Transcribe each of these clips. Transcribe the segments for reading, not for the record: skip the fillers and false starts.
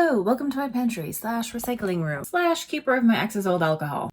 Hello, welcome to my pantry / recycling room / keeper of my ex's old alcohol.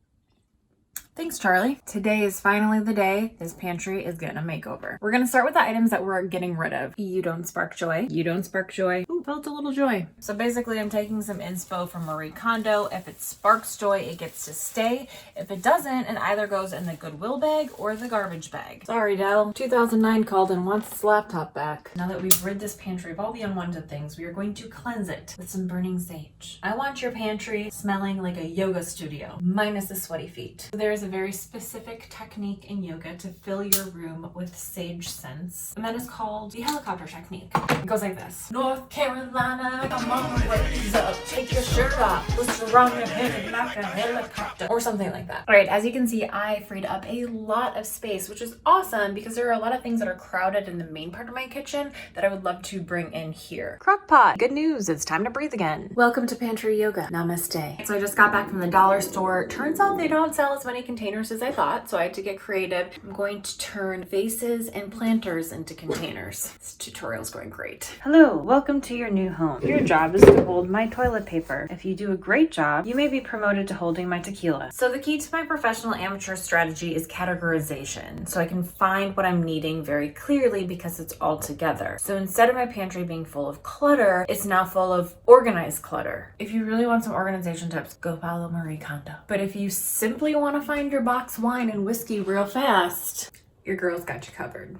Thanks, Charlie. Today is finally the day this pantry is getting a makeover. We're gonna start with the items that we're getting rid of. You don't spark joy. You don't spark joy. Ooh, felt a little joy. So basically I'm taking some inspo from Marie Kondo. If it sparks joy, it gets to stay. If it doesn't, it either goes in the Goodwill bag or the garbage bag. Sorry, Dell. 2009 called and wants its laptop back. Now that we've rid this pantry of all the unwanted things, we are going to cleanse it with some burning sage. I want your pantry smelling like a yoga studio, minus the sweaty feet. There is a very specific technique in yoga to fill your room with sage scents, and that is called the helicopter technique. It goes like this. North Carolina, come on, raise up, take your shirt off, twist around your head like a helicopter, or something like that. All right, as you can see, I freed up a lot of space, which is awesome because there are a lot of things that are crowded in the main part of my kitchen that I would love to bring in here. Crockpot, good news, it's time to breathe again. Welcome to Pantry Yoga. Namaste. So I just got back from the dollar store. Turns out they don't sell as many containers as I thought, so I had to get creative. I'm going to turn vases and planters into containers. This tutorial's going great. Hello, welcome to your new home. Your job is to hold my toilet paper. If you do a great job, you may be promoted to holding my tequila. So the key to my professional amateur strategy is categorization, so I can find what I'm needing very clearly because it's all together. So instead of my pantry being full of clutter, it's now full of organized clutter. If you really want some organization tips, go follow Marie Kondo. But if you simply want to find your box wine and whiskey real fast, your girl's got you covered.